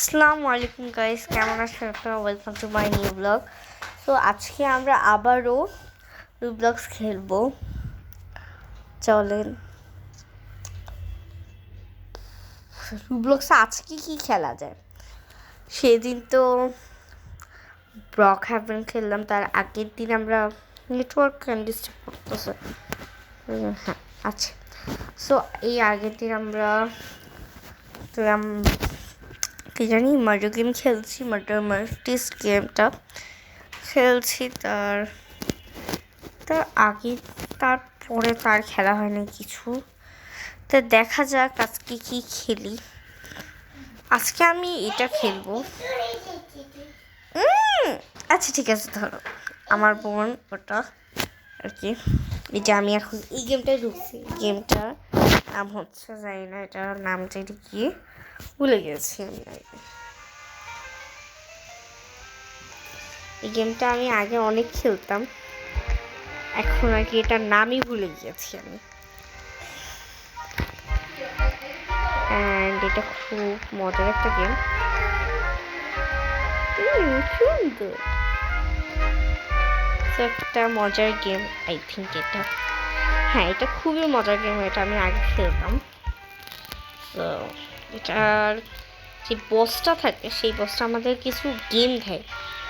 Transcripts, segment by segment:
আসসালামু আলাইকুম গাইস, কেমন আছেন আপনারা? Welcome to my new blog. So আজকে আমরা আবারও রুবলক্স খেলবো। চলেন, রুবলক্সে আজকে কি খেলা যায়? সেদিন তো ব্রক হ্যাভেন খেললাম, তার আগের দিন আমরা নেটওয়ার্ক ডিস্টার্ব করতেছে। হ্যাঁ আছে। সো এই আগের দিন আমরা কি জানি মার্ডার গেম খেলছি, মার্ডার মার্টিস গেমটা খেলছি। তার আগে তারপরে তার খেলা হয়নি কিছু। তা দেখা যাক আজকে কি খেলি। আজকে আমি এটা খেলবো। আচ্ছা ঠিক আছে, ধরো আমার বোন ওটা আর কি। এই যে আমি এখন এই গেমটায় ঢুকছি। গেমটার নাম হচ্ছে, জানি না এটার নামটা এটা কি, ভুলে গেছি আমি আগে। এই গেমটা আমি আগে অনেক খেলতাম, এখন আর কি এটার নামই ভুলে গিয়েছি আমি। অ্যান্ড এটা খুব মজার একটা গেম। সুন্দর একটা মজার গেম, আই থিঙ্ক এটা। হ্যাঁ, এটা খুবই মজার গেম, এটা আমি আগে খেলতাম। তো এটার যে বসটা থাকে, সেই বসটা আমাদের কিছু গেম দেয়।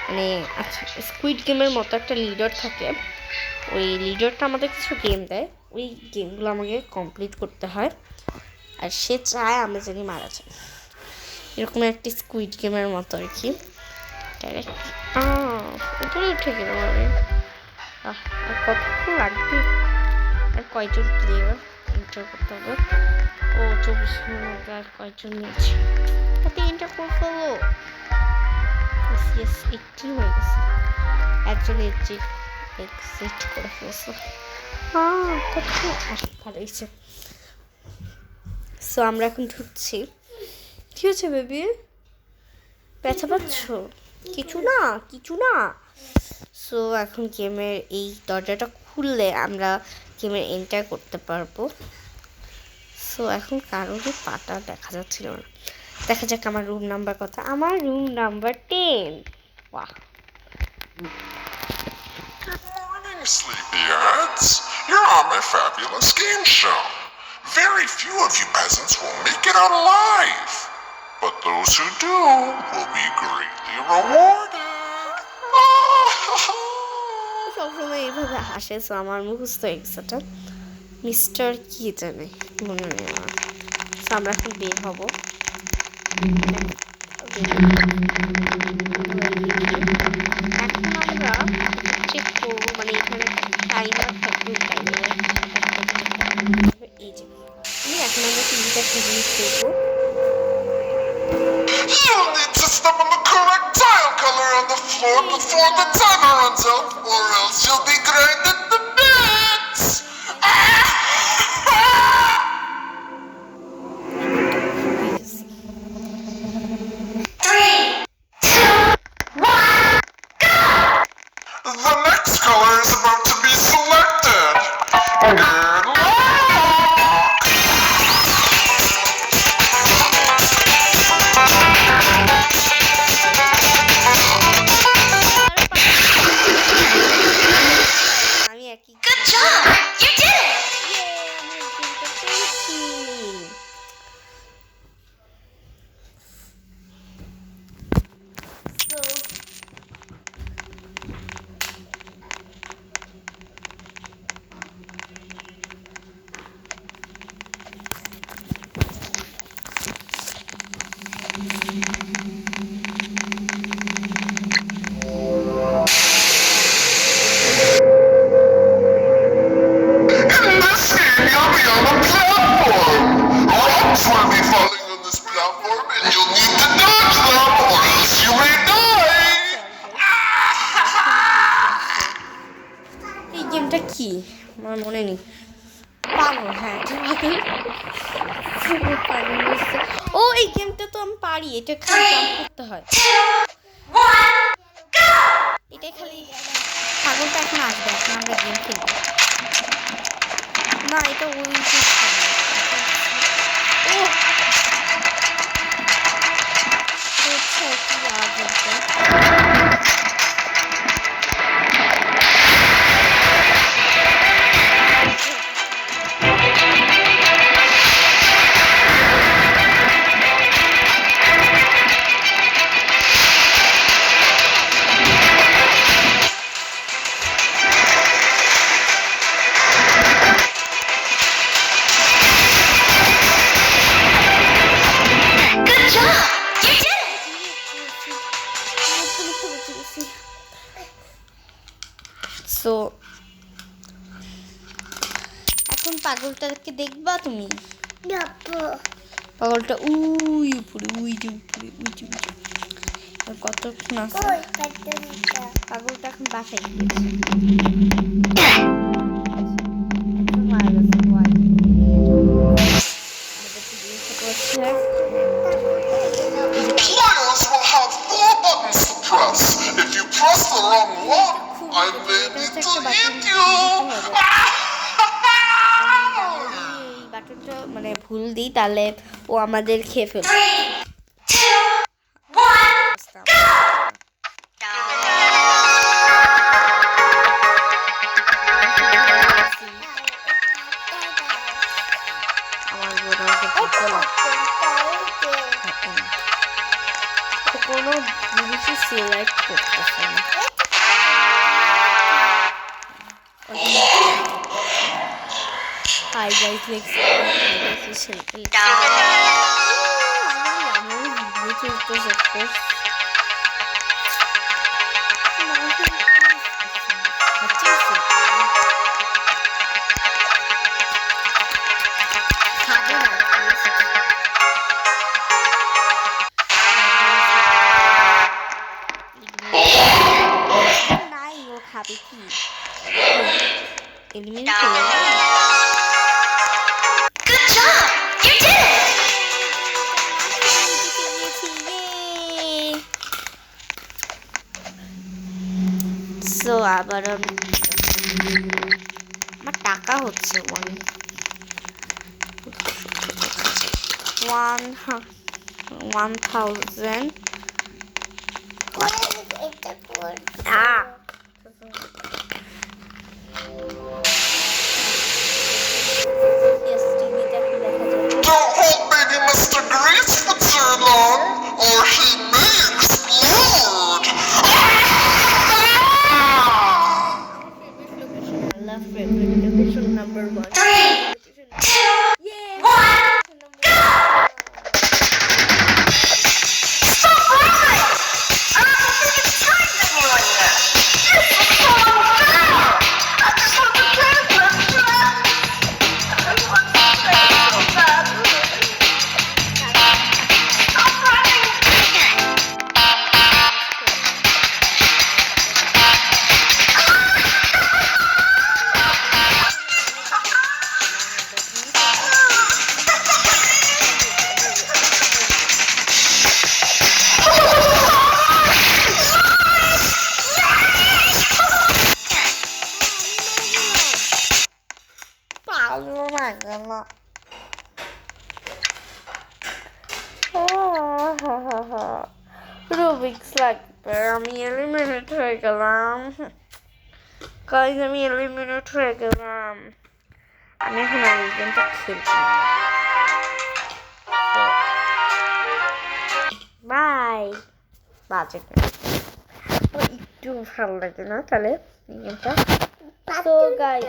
মানে আচ্ছা, স্কুইড গেমের মতো একটা লিডার থাকে। ওই লিডারটা আমাদের কিছু গেম দেয়, ওই গেমগুলো আমাকে কমপ্লিট করতে হয়। আর সে চায় আমরা জানি মারা যায়, এরকম একটি স্কুইড গেমের মতো আর কি। উপরে উঠে গেলাম আমি। আর কতক্ষণ লাগবে? আর কয়জন প্লেয়ার এন্টার করতে হবে? ও 24 মিনিট। আর কয়জন নিয়েছে? তাতে এন্টার করে ফেলো। ইয়েস, 80 হয়ে গেছে। একজন এক্সিট করে ফেলছে। ভালো হয়েছে। সো আমরা এখন ঢুকছি। কি হয়েছে বেবি? ব্যথা পাচ্ছ? কিছু না। সো এখন গেমের এই দরজাটা খুললে আমরা গেমের এন্টার করতে পারবো। সো এখন কারোরই পাটা দেখা যাচ্ছিল না। দেখা যাক আমার রুম নাম্বার কত। আমার রুম নাম্বার 10। বাহ। Good morning, sleepyheads. You're on my fabulous game show. Very few of you peasants will make it out alive, but those who do will be greatly rewarded. সবসময় এইভাবে হাসে। So আমার মুখস্থ হয়ে গেছে এটা। মিস্টার কি জানে, মনে নেই আমার। সো আমরা এখন বের হব। এখন আমরা চেক করবো, মানে এখানে টাইমার থাকবে। এই যে এখন আমরা টিভিটা জিনিস করবো। You'll need to step on the correct tile color on the floor before the timer runs out, or else you'll be grinded to bits. The next color is about to be selected. Good luck! আমি একই। Good job! You did it! আমি গেমটা পেয়েছি। In this game, you'll be on a platform. Rocks will be falling on this platform, and you'll need to dodge them, or else you may die. এই গেমটা কি আমার মনে নেই। পাগল, হ্যাঁ পাগল হচ্ছে। ও এই গেমটা তো আমি পারি, এটা খালি জাম্প করতে হয়। এটাই খালি। পাগলটা এখন আসবে, এখন আমরা গেম খেলবো না। এটা ওই ও পাগলটাকে দেখবা তুমি? পাগলটা উই উপরে উই যে উপরে উই যে আর কতক্ষণ আছে? পাগলটা এখন বাসায় গিয়েছে। একদম মারা গেছে ভয়। আমাদেরকে জিজ্ঞাসা করছে Players will have 4 buttons to press. If you press the wrong one, I may need to eat you. এই বাটনটা মানে ভুল দিই তাহলে ও আমাদের খেয়ে ফেলবে। 3, 2, 1, go! আমার বোনকে কোনো জিনিসই সিলেক্ট করতেছে না। Hi guys, let's happy tea. Eliminate. Good job! You did it! So আবার আমার টাকা হচ্ছে 1,000 Yes, টিভিতে এখন দেখা যায়। Don't hold baby Mr. Grease for too long, or he may explode. Allah favorite location number 1. 3, 2, 1, go! Stop running! I don't think it's time anymore yet. This is so unfair! I just want to play with friends. I want to play so badly. Stop running! পাগল না গেল Rubik's লাগবে আমি eliminate হয়ে গেলাম guys আমি eliminate হয়ে গেলাম আমি এখন আর এই গেমটা খেলছি বাই বাজে একটু ভালো লাগে না তাহলে এই গেমটা তো গাইজ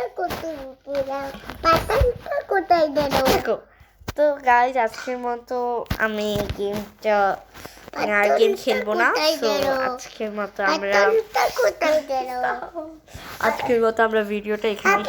তো গাইজ আজকের মতো আমি গেমটা আর গেম খেলবো না তো আজকের মতো আমরা ভিডিওটা এখানে